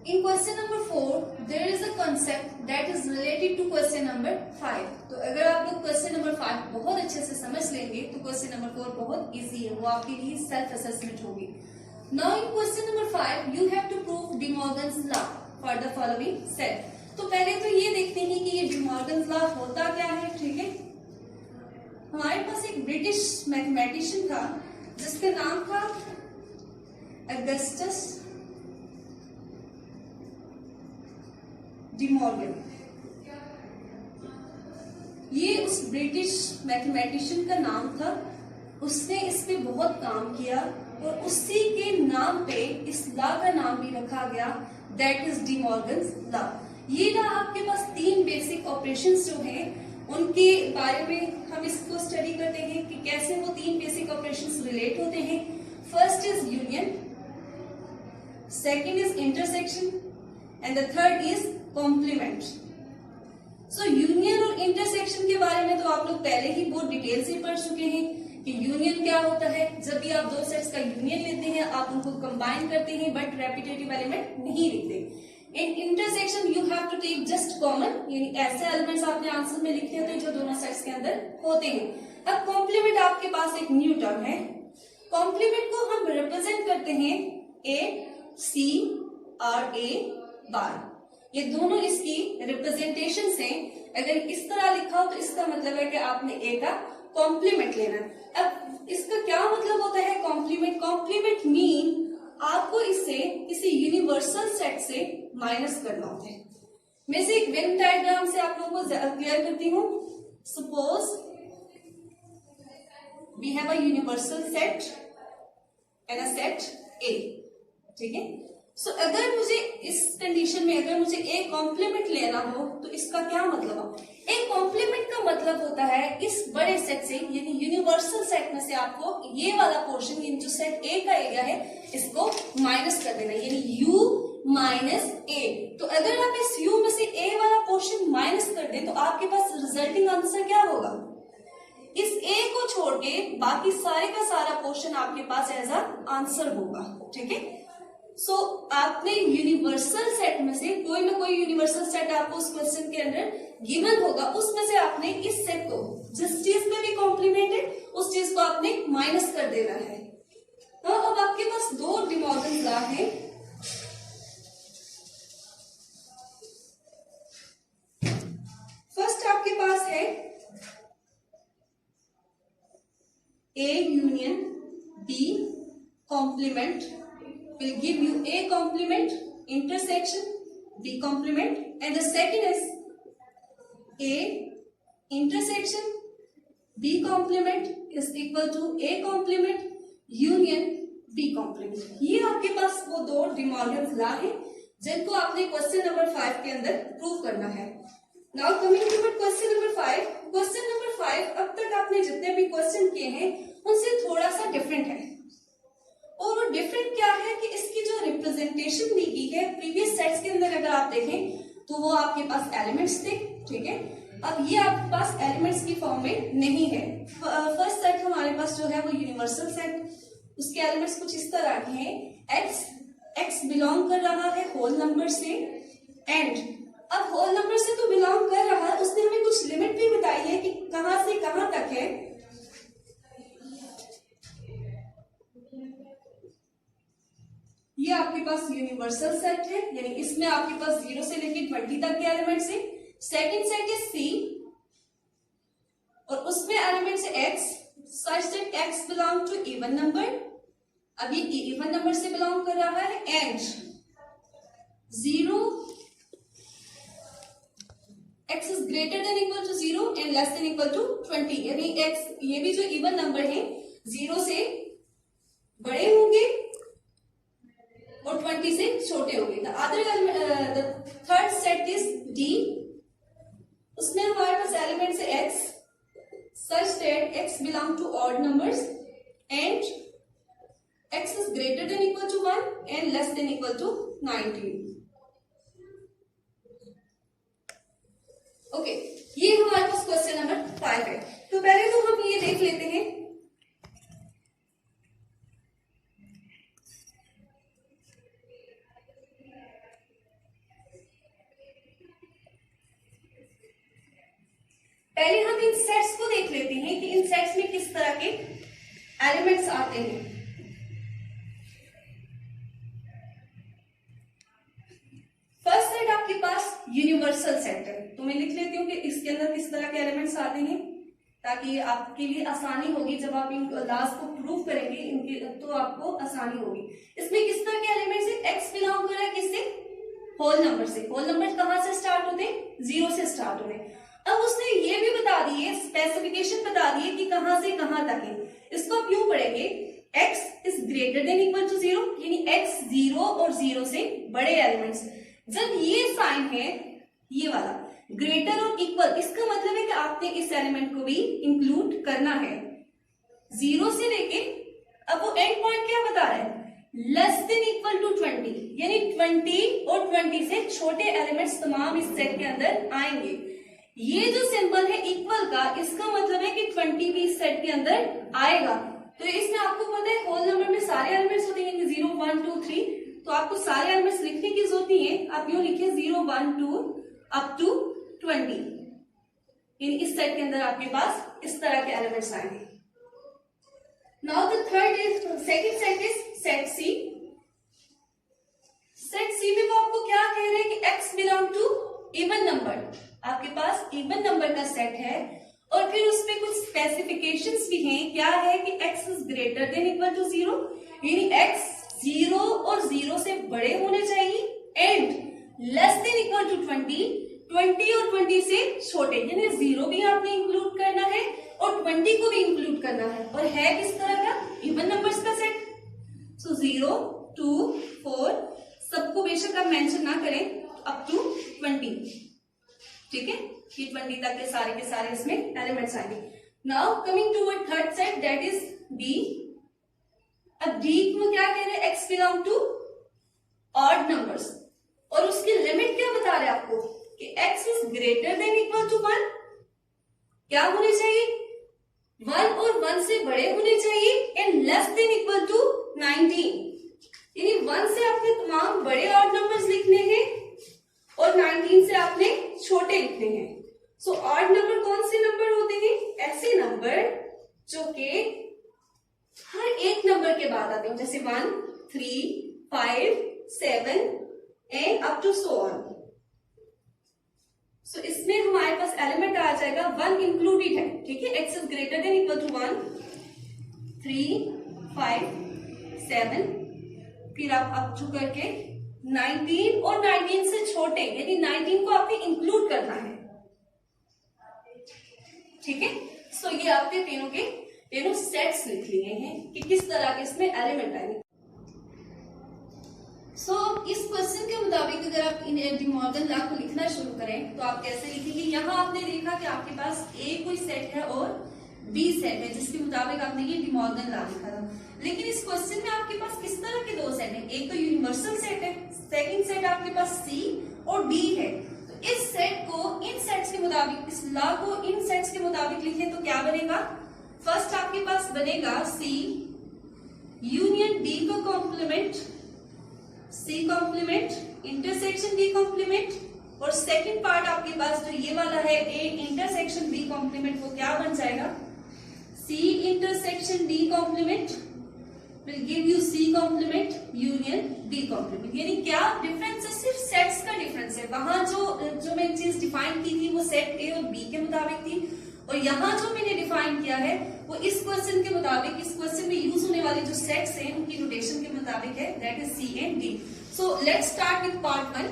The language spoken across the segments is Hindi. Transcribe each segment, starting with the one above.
In question number 4, there is a concept that is related to question number 5. तो अगर आप लोग question number 5 बहुत अच्छे से समझ लेंगे तो question number 4 बहुत easy है, वो आपके लिए self assessment होगी. Now in question number 5, you have to prove De Morgan's law for the following set. तो पहले तो ये देखते हैं कि ये De Morgan's law होता क्या है. ठीक है, हमारे पास एक ब्रिटिश मैथमेटिशियन था जिसका नाम था अगस्टस डी मॉर्गन. ये उस ब्रिटिश मैथमेटिशियन का नाम था. उसने इस पे बहुत काम किया और उसी के नाम पे इस लॉ का नाम भी रखा गया, that is D Morgan's law. ये लॉ आपके पास 3 बेसिक ऑपरेशंस जो हैं उनके बारे में हम इसको स्टडी करते हैं कि कैसे वो 3 बेसिक ऑपरेशंस रिलेट होते हैं. First is union, second is intersection and the third is complement. So union और इंटरसेक्शन के बारे में तो आप लोग पहले ही बहुत डिटेल से पढ़ चुके हैं कि यूनियन क्या होता है. जब भी आप 2 सेट्स का यूनियन लेते हैं आप उनको कंबाइन करते हैं बट रेपिटेटिव एलिमेंट नहीं लिखते. In intersection you have to take just common, यानी ऐसे एलिमेंट्स आपने आंसर में लिखे होते हैं जो दोनों सेट्स के अंदर होते हैं. अब कॉम्प्लीमेंट आपके पास एक न्यू टर्म है. कॉम्प्लीमेंट को हम रिप्रेजेंट करते हैं A-C-R-A बार. ये दोनों इसकी रिप्रेजेंटेशन से अगर इस तरह लिखा हो तो इसका मतलब है कि आपने A का कॉम्प्लीमेंट लेना. अब इसका क्या मतलब होता है कॉम्प्लीमेंट? कॉम्प्लीमेंट मीन आपको इससे किसी यूनिवर्सल सेट से माइनस करना होता है. मैं इसे एक वेन डायग्राम से आप लोगों को क्लियर करती हूँ. Suppose we have a universal set and a set A. ठीक है, सो अगर मुझे इस कंडीशन में अगर मुझे ए कॉम्प्लीमेंट लेना हो तो इसका क्या मतलब है? ए कॉम्प्लीमेंट का मतलब होता है इस बड़े सेट से यानी यूनिवर्सल सेट में से आपको ये वाला पोर्शन यानी जो सेट ए का एरिया है इसको माइनस कर देना, यानी u माइनस ए. तो अगर आप इस u में से ए वाला पोर्शन माइनस कर दें तो आपके पास रिजल्टिंग आंसर क्या होगा? इस a को छोड़ के बाकी सारे का सारा पोर्शन आपके पास एज अ आंसर होगा. ठीक है, सो आपने यूनिवर्सल सेट में से कोई ना कोई यूनिवर्सल सेट आपको उस क्वेश्चन के अंदर गिवन होगा, उसमें से आपने इस सेट को जिस चीज में भी कॉम्प्लीमेंट है उस चीज को आपने माइनस कर देना है. तो अब आपके पास 2 डी मॉर्गन लॉ है. फर्स्ट आपके पास है A union B complement will give you A complement, intersection, B complement, and the second is A intersection B complement is equal to A complement union B complement. ये आपके पास वो 2 डी मॉर्गन लॉ है जिनको आपने क्वेश्चन नंबर 5 के अंदर प्रूव करना है. Now coming to question number 5. Question number 5 अब तक आपने जितने भी क्वेश्चन किए हैं उनसे थोड़ा सा डिफरेंट है. और वो डिफरेंट क्या है कि इसकी जो रिप्रेजेंटेशन दी गई है प्रीवियस सेट्स के अंदर अगर आप देखें तो वो आपके पास एलिमेंट्स थे. ठीक है, अब ये आपके पास एलिमेंट्स की फॉर्म में नहीं है. फर्स्ट सेट हमारे पास जो है वो यूनिवर्सल सेट, उसके एलिमेंट्स कुछ इस तरह के हैं. x बिलोंग कर रहा है होल नंबर से, एंड अब होल नंबर से तो बिलोंग कर रहा है, उसने हमें कुछ लिमिट भी बताई है कि कहां से कहां तक है. ये आपके पास यूनिवर्सल सेट है, यानी इसमें आपके पास 0 से लेकर 20 तक के एलिमेंट्स है. सेकंड सेट इज C और उसमें एलिमेंट्स है x such that x belong to even number. अब ये इवन नंबर से बिलोंग कर रहा है, and 0 x is greater than equal to 0 and less than equal to 20, यानी x ये भी जो इवन नंबर है 0 से बड़े होंगे और 20 से छोटे होंगे. The third set is D. उसमें हमारे पास एलिमेंट्स है x such that x belong to odd numbers and x is greater than equal to 1 and less than equal to 19. Okay, ये हमारे पास क्वेश्चन नंबर 5 है. तो पहले तो हम ये देख लेते हैं पहले हम इन सेट्स को देख लेते हैं कि इन सेट्स में किस तरह के एलिमेंट्स आते हैं। फर्स्ट सेट आपके पास यूनिवर्सल सेट है, तो मैं लिख लेती हूँ कि इसके अंदर किस तरह के एलिमेंट्स आते हैं, ताकि आपके लिए आसानी होगी जब आप इन लास्ट को प्रूव करेंगे इनके, तो आपको आसानी होगी। इसमें किस तरह के एलिमेंट्स है? एक्स बिलोंग कर रहा है किससे? होल नंबर से। होल नंबर कहां से स्टार्ट होते हैं? 0 से स्टार्ट होते हैं। अब उसने ये भी बता दी है, स्पेसिफिकेशन बता दी है कि कहां से कहां तक है। इसको आप यूं पढ़ेंगे, x is greater than equal to 0, यानी x 0 और 0 से बड़े एलिमेंट्स। जब ये साइन है, ये वाला ग्रेटर और इक्वल, इसका मतलब है कि आपने इस एलिमेंट को भी इंक्लूड करना है। 0 से लेके, अब वो एंड पॉइंट क्या बता रहा है? लेस देन इक्वल टू 20, यानी 20 और 20 से छोटे एलिमेंट्स तमाम इस सेट के अंदर आएंगे। ये जो सिंबल है इक्वल का, इसका मतलब है कि 20 भी इस सेट के अंदर आएगा। तो इसमें आपको पता है होल नंबर में सारे एलिमेंट्स होते हैं, 0 1 2 3, तो आपको सारे एलिमेंट्स लिखने की जरूरत नहीं है। आप यूं लिखिए 0 1 2 अप टू 20, यानी इस सेट के अंदर आपके पास इस तरह के एलिमेंट्स आएंगे। Now the second set is set C. Set C में वो आपको क्या कह रहे हैं कि x belong to even number. आपके पास इवन नंबर का सेट है और फिर उसमें कुछ स्पेसिफिकेशंस भी हैं। क्या है कि x is greater than equal to 0, यानी x 0 और 0 से बड़े होने चाहिए, and less than equal to 20 और 20 से छोटे, यानी 0 भी आपने इंक्लूड करना है और 20 को भी इंक्लूड करना है। और है किस तरह का? इवन नंबर्स का सेट। सो 0 2 4 सबको बेशक आप मेंशन ना करें, अप टू 20, ठीक है, ये 20 तक के सारे इसमें एलिमेंट्स आएंगे। Now coming to third set, that is D. अब डी को क्या कह रहे हैं? X belong to odd numbers, और उसकी लिमिट क्या बता रहे हैं आपको कि X is greater than equal to 1। क्या होने चाहिए? 1 और 1 से बड़े होने चाहिए, and less than equal to 19, यानी 1 से आपने तमाम बड़े ऑड नंबर्स लिखने हैं और 19 से आपने छोटे लिखने हैं। सो ऑड नंबर कौन से नंबर होते हैं? ऐसे नंबर जो कि हर एक नंबर के बाद आते हैं, जैसे 1 3 5 7 and up to so on. So इसमें हमारे पास एलिमेंट आ जाएगा 1 इंक्लूडेड है, ठीक है। X is greater than equal to 1 3 5 7, फिर आप अप टू करके 19 और 19 से छोटे, यानी 19 को आपने इंक्लूड करना है, ठीक है। सो ये आपके तीनों के तीनों सेट्स लिख लिए हैं कि किस तरह के इसमें एलिमेंट आएंगे। सो इस क्वेश्चन के मुताबिक अगर आप इन डी मॉर्गन लॉ को लिखना शुरू करें तो आप कैसे लिखेंगे? यहाँ आपने देखा कि आपके पास ए कोई सेट है और बी सेट है, जिसके मुताबिक आपने ये डी मॉर्गन लॉ लिखा था। लेकिन इस क्वेश्चन में आपके पास किस तरह के दो सेट हैं? एक तो यूनिवर्सल सेट है, सेकंड सेट आपके पास सी और डी है। तो इस सेट को इन सेट्स के मुताबिक, इस लॉ को इन सेट्स के मुताबिक लिखें तो क्या बनेगा? फर्स्ट आपके पास बनेगा सी यूनियन डी का complement, C complement intersection D complement, और सेकंड पार्ट आपके पास जो ये वाला है ए इंटरसेक्शन बी कॉम्प्लीमेंट, वो क्या बन जाएगा? C intersection D complement will give you C complement union D complement। यानी क्या डिफरेंस है? सिर्फ सेट्स का डिफरेंस है। वहां जो मैंने चीज डिफाइन की थी वो सेट ए और बी के मुताबिक थी, और यहाँ जो मैंने डिफाइन किया है वो इस क्वेश्चन के मुताबिक, इस क्वेश्चन में यूज होने वाले जो सेट्स हैं उनकी नोटेशन के मुताबिक है, that is C and D. So let's start with part 1,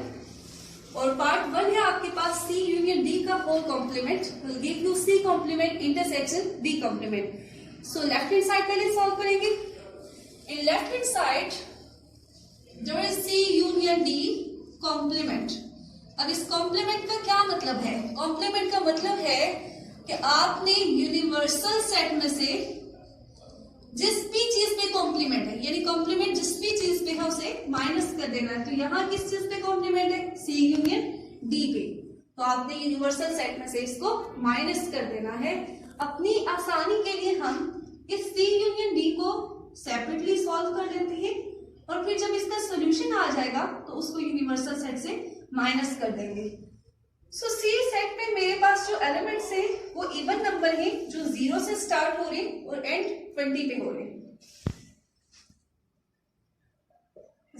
और पार्ट 1 है आपके पास सी यूनियन डी का whole complement will give you C complement intersection D complement. So left hand side पहले सॉल्व करेंगे। In left hand side there is C union D complement। अब इस कॉम्प्लीमेंट का क्या मतलब है? कॉम्प्लीमेंट का मतलब है कि आपने यूनिवर्सल सेट में से जिस भी चीज पे कॉम्प्लीमेंट है, यानी कॉम्प्लीमेंट जिस भी चीज पे है उसे माइनस कर देना है। तो यहाँ किस चीज पे कॉम्प्लीमेंट है? C यूनियन D पे। तो आपने यूनिवर्सल सेट में से इसको माइनस कर देना है। अपनी आसानी के लिए हम इस C यूनियन D को सेपरेटली सॉल्व कर लेते हैं, और फिर जब इसका सॉल्यूशन आ जाएगा तो उसको यूनिवर्सल सेट से माइनस कर देंगे। सो सी सेट में मेरे पास जो एलिमेंट्स है वो इवन नंबर है जो 0 से स्टार्ट हो रहे और एंड 20 पे हो रहे।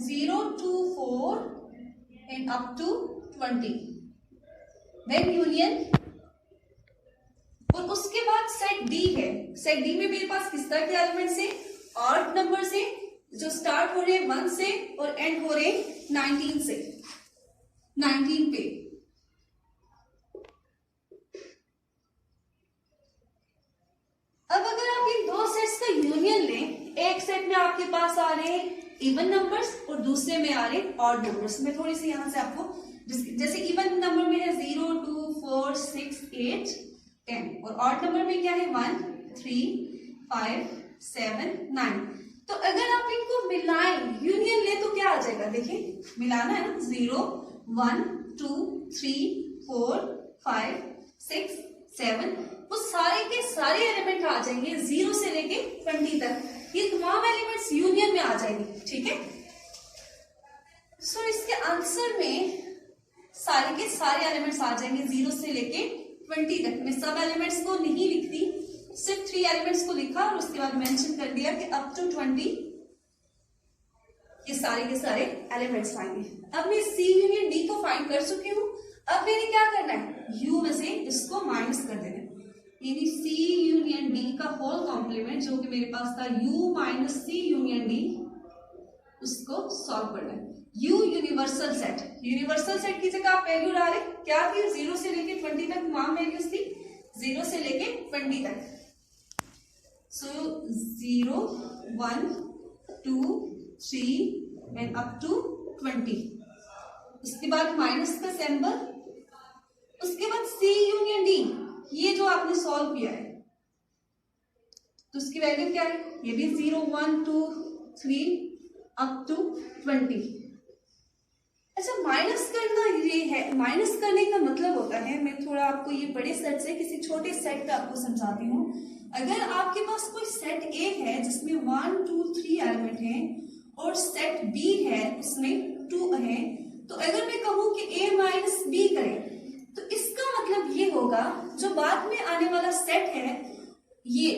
0 to 4 and up to 20 then union. और उसके बाद सेट डी है। सेट डी में मेरे पास किस तरह के एलिमेंट्स है? ऑड नंबर से जो स्टार्ट हो रहे हैं 1 से और एंड हो रहे 19 से, 19 पे। अब अगर आप इन दो सेट्स का यूनियन लें, एक सेट में आपके पास आ रहे हैं इवन नंबर्स और दूसरे में आ रहे ऑड नंबर्स। मैं थोड़ी सी यहां से आपको, जैसे इवन नंबर में है 0 2 4 6 8 10 और ऑड नंबर में क्या है 1 3 5 7 9। तो अगर आप इनको मिलाएं, यूनियन ले तो क्या आ जाएगा? देखिए मिलाना है ना, 0 1 2 3 4 5 6 7, वो सारे के सारे एलिमेंट आ जाएंगे 0 से लेके 20 तक। ये तमाम एलिमेंट्स यूनियन में आ जाएंगे, ठीक है। सो इसके आंसर में सारे के सारे एलिमेंट्स आ जाएंगे 0 से लेके 20 तक। मैं सब एलिमेंट्स को नहीं लिखती, सिर्फ 3 एलिमेंट्स को लिखा और उसके बाद मेंशन कर दिया कि अप टू 20 ये सारे के सारे एलिमेंट्स आएंगे। अब मैं सी यूनियन डी को फाइंड कर चुकी हूं। अब मैंने क्या करना है? यू में से इसको माइनस कर देना है, यानी सी यूनियन डी का होल कॉम्प्लीमेंट जो कि मेरे पास था U minus C union D, उसको सॉल्व करना है। U universal set, universal set की जगह आप वैल्यू डालें, क्या थी? 0 से लेके 20 तक तमाम वैल्यूज थी, 0 से लेके 20 तक। सो 0 1 2 3 एंड अप टू 20। उसके बाद माइनस का सिंबल, उसके बाद सी यूनियन डी, ये जो आपने सॉल्व किया है तो उसकी वैल्यू क्या है? ये भी 0 1 2 3 अप टू 20। अच्छा, माइनस करना ये है, माइनस करने का मतलब होता है, मैं थोड़ा आपको ये बड़े सेट से किसी छोटे सेट का आपको समझाती हूँ। अगर आपके पास कोई सेट ए है जिसमें 1 2 3 एलिमेंट है और सेट बी है उसमें 2 है, तो अगर मैं कहूं कि ए माइनस बी करें तो इसका मतलब ये होगा जो बाद में आने वाला सेट है ये,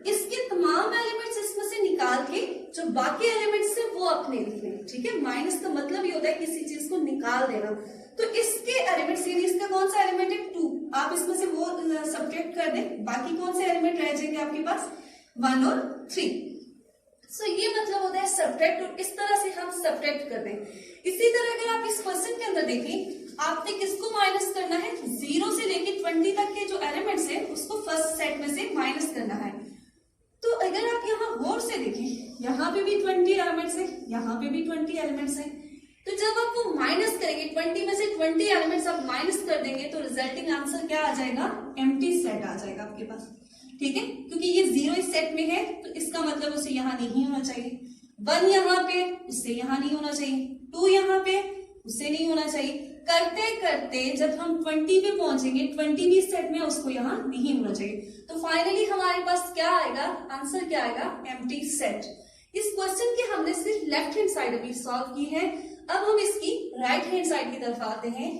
इसके तमाम एलिमेंट्स इसमें से निकाल के जो बाकी एलिमेंट्स है वो अपने लिखने, ठीक है। माइनस का मतलब ये होता है किसी चीज को निकाल देना। तो इसके एलिमेंट्स, यानी इसका कौन सा एलिमेंट है? 2, आप इसमें से वो सब्ट्रैक्ट कर दें, बाकी कौन से एलिमेंट रह जाएंगे आपके पास? 1 और 3। सो ये मतलब होता है सब्ट्रैक्ट, और इस तरह से हम सब्ट्रैक्ट कर दें। इसी तरह अगर आप इस क्वेश्चन के अंदर देखें, आपने किसको माइनस करना है? 0 से लेके 20 तक के जो एलिमेंट्स है उसको फर्स्ट सेट में से माइनस करना है। तो अगर आप यहाँ गौर से देखें, यहाँ पे भी 20 एलिमेंट्स है, यहाँ पे भी 20 एलिमेंट्स है। तो जब आप वो माइनस करेंगे, 20 में से 20 एलिमेंट्स आप माइनस कर देंगे तो रिजल्टिंग आंसर क्या आ जाएगा? एम्प्टी सेट आ जाएगा आपके पास, ठीक है। क्योंकि ये 0 इस सेट में है तो इसका मतलब उसे यहाँ नहीं होना चाहिए, 1 यहाँ पे उससे यहाँ नहीं होना चाहिए, 2 यहाँ पे उससे नहीं होना चाहिए। करते करते जब हम 20 पे पहुंचेंगे, 20 भी सेट में, उसको यहाँ नहीं होना चाहिए। तो फाइनली हमारे पास क्या आएगा? आंसर क्या आएगा? Empty set. इस क्वेश्चन की हमने सिर्फ लेफ्ट हैंड साइड अभी सॉल्व की है, अब हम इसकी राइट हैंड साइड की तरफ आते हैं।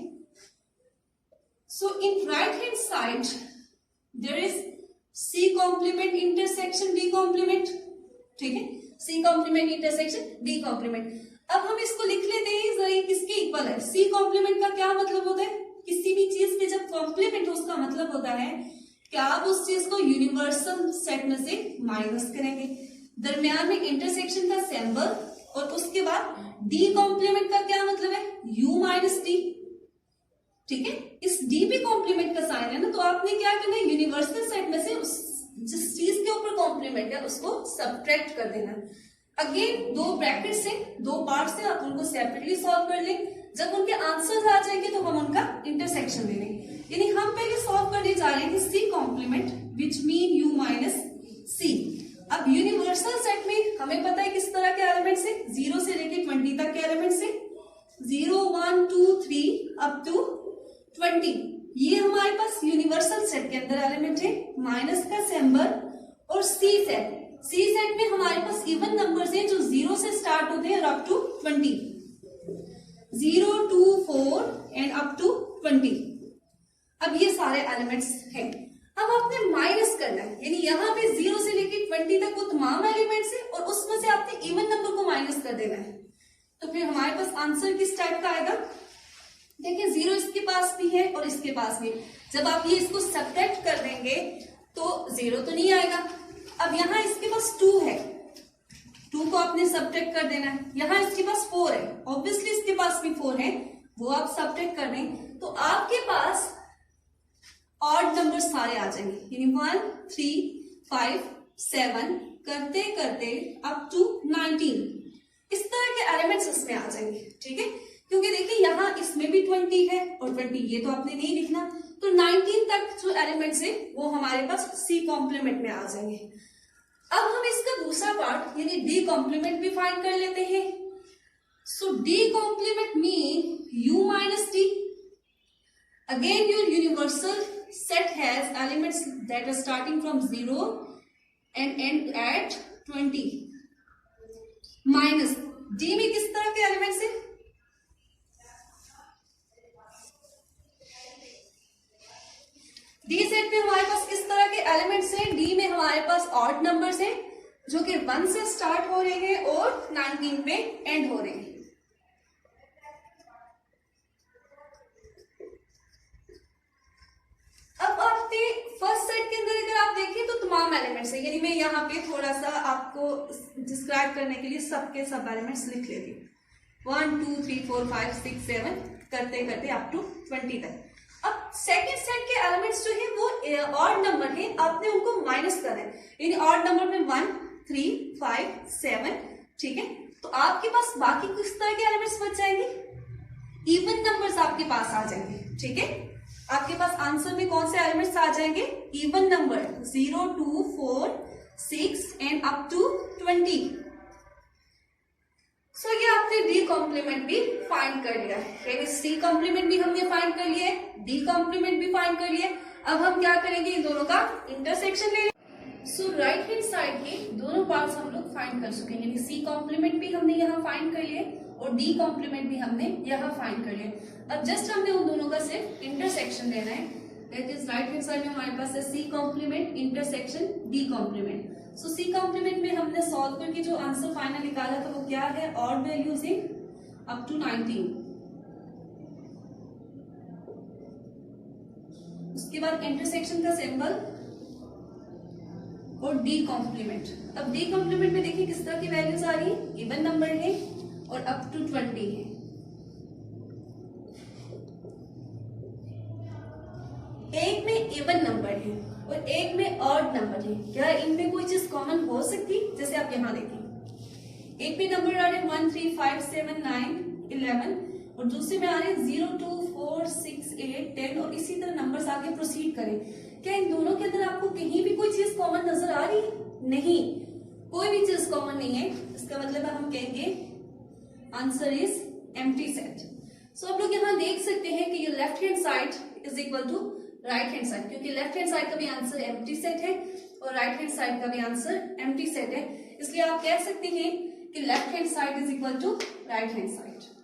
So in right hand side there is C complement intersection D complement, ठीक है। C complement intersection D complement. अब हम इसको लिख लेते हैं, जरा ये किसके इक्वल है? सी कॉम्प्लीमेंट का क्या मतलब होता है? किसी भी चीज के जब कॉम्प्लीमेंट हो उसका मतलब होता है कि आप उस चीज को यूनिवर्सल सेट में से माइनस करेंगे, दरमियान में इंटरसेक्शन का सिंबल, और उसके बाद डी कॉम्प्लीमेंट का क्या मतलब है? यू माइनस डी, ठीक है। इस डी भी कॉम्प्लीमेंट का साइन है ना, तो आपने क्या करना है? यूनिवर्सल सेट में से उस जिस चीज के ऊपर कॉम्प्लीमेंट है उसको सब्ट्रैक्ट कर देना। अगेन 2 ब्रैकेट से 2 पार्ट से आप उनको सेपरेटली सॉल्व कर लें, जब उनके आंसर्स आ जाएंगे तो हम उनका इंटरसेक्शन ले लेंगे। यानी हम पहले सॉल्व करने जा रहे हैं C complement which mean U minus C. अब यूनिवर्सल सेट में हमें पता है किस तरह के एलिमेंट्स है, 0 से लेके 20 तक के एलिमेंट्स है, 0 1 2 3 अप टू 20। ये हमारे पास यूनिवर्सल सेट के अंदर एलिमेंट है, माइनस का सिंबल। और सी सेट, सी सेट में हमारे पास इवन नंबर्स हैं जो 0 से स्टार्ट होते हैं और up to 20, 0 2 4 and up to 20। अब ये सारे एलिमेंट्स हैं। अब आपने माइनस करना है, यानी यहाँ पे 0 से लेके 20 तक वो तमाम एलिमेंट्स है और उसमें से आपने इवन नंबर को माइनस कर देना है। तो फिर हमारे पास आंसर किस टाइप का आएगा? देखिए 0 इसके पास भी है और इसके पास भी। जब आप ये इसको सब्ट्रैक्ट कर देंगे तो 0 तो नहीं आएगा। अब यहाँ इसके पास 2 है, 2 को आपने सब्ट्रैक्ट कर देना है। यहाँ इसके पास 4 है, ऑब्वियसली इसके पास भी 4 है, वो आप सब्ट्रैक्ट कर दें तो आपके पास ऑड नंबर सारे आ जाएंगे, यानी 1, 3, 5, 7 करते करते अप टू 19 इस तरह के एलिमेंट्स इसमें आ जाएंगे। ठीक है, क्योंकि देखिए यहाँ इसमें भी 20 है और 20 ये तो आपने नहीं लिखना, तो 19 तक जो एलिमेंट्स है वो हमारे पास सी कॉम्प्लीमेंट में आ जाएंगे। अब हम इसका दूसरा पार्ट यानी डी कॉम्प्लीमेंट भी फाइंड कर लेते हैं। So D complement mean u minus d. Again your universal set has elements that are starting from 0 and end at 20 minus d में किस तरह के एलिमेंट्स है? डी सेट में हमारे पास किस तरह के एलिमेंट्स हैं? डी में हमारे पास ऑड नंबर्स हैं जो कि 1 से स्टार्ट हो रहे हैं और 19 पे एंड हो रहे हैं। अब आपने फर्स्ट सेट के अंदर अगर आप देखें तो तमाम एलिमेंट्स है, यानी मैं यहाँ पे थोड़ा सा आपको डिस्क्राइब करने के लिए सबके सब एलिमेंट्स लिख लेती हूँ। 1, 2, 3, 4, 5, 6, 7 करते करते अप टू 20 तक। अब सेकेंड सेट के एलिमेंट्स जो है वो ऑड नंबर है, आपने उनको माइनस करना है, यानी ऑड नंबर में 1, 3, 5, 7। ठीक है, तो आपके पास बाकी किस तरह के एलिमेंट्स बच जाएंगे? इवन नंबर्स आपके पास आ जाएंगे। ठीक है, आपके पास आंसर में कौन से एलिमेंट्स आ जाएंगे? Even number 0, 2, 4, 6 and up to 20। So ये आपने डी कॉम्प्लीमेंट भी फाइंड कर लिया है, यानी सी कॉम्प्लीमेंट भी हमने फाइंड कर लिया है, डी कॉम्प्लीमेंट भी फाइंड कर लिया है। अब हम क्या करेंगे? इन दोनों का इंटरसेक्शन ले लेंगे। सो राइट हैंड साइड के दोनों पार्ट्स हम लोग फाइंड कर चुके हैं, यानी सी कॉम्प्लीमेंट भी हमने यहाँ फाइंड कर लिए और डी कॉम्प्लीमेंट भी हमने यहाँ फाइंड कर लिया। अब जस्ट हमने उन दोनों का सिर्फ इंटरसेक्शन लेना है। That is right hand side में हमारे पास है C complement intersection D complement. So C complement में हमने सॉल्व करके जो आंसर फाइनल निकाला था वो क्या है? Odd values in up to 19। उसके बाद इंटरसेक्शन का सिंबल और डी कॉम्प्लीमेंट। अब डी कॉम्प्लीमेंट में देखिए किस तरह की वैल्यूज आ रही है, इवन नंबर है और अप टू 20 है। एक में इवन नंबर है और एक में ऑड नंबर है। क्या इनमें कोई चीज कॉमन हो सकती? जैसे आप यहाँ देखिए, एक में नंबर आ रहे 1, 3, 5, 7, 9, 11 और दूसरे में आ रहे 0, 2, 4, 6, 8, 10 और इसी तरह नंबर्स आगे प्रोसीड करें। क्या इन दोनों के अंदर आपको कहीं भी कोई चीज कॉमन नजर आ रही है? नहीं, कोई भी चीज कॉमन नहीं है। इसका मतलब है हम कहेंगे answer is empty set. So आप लोग यहाँ देख सकते हैं कि ये left hand side is equal to right hand side, क्योंकि लेफ्ट हैंड साइड का भी आंसर एम्प्टी सेट है और राइट हैंड साइड का भी आंसर एम्प्टी सेट है, इसलिए आप कह सकते हैं कि left hand side is equal to right hand side.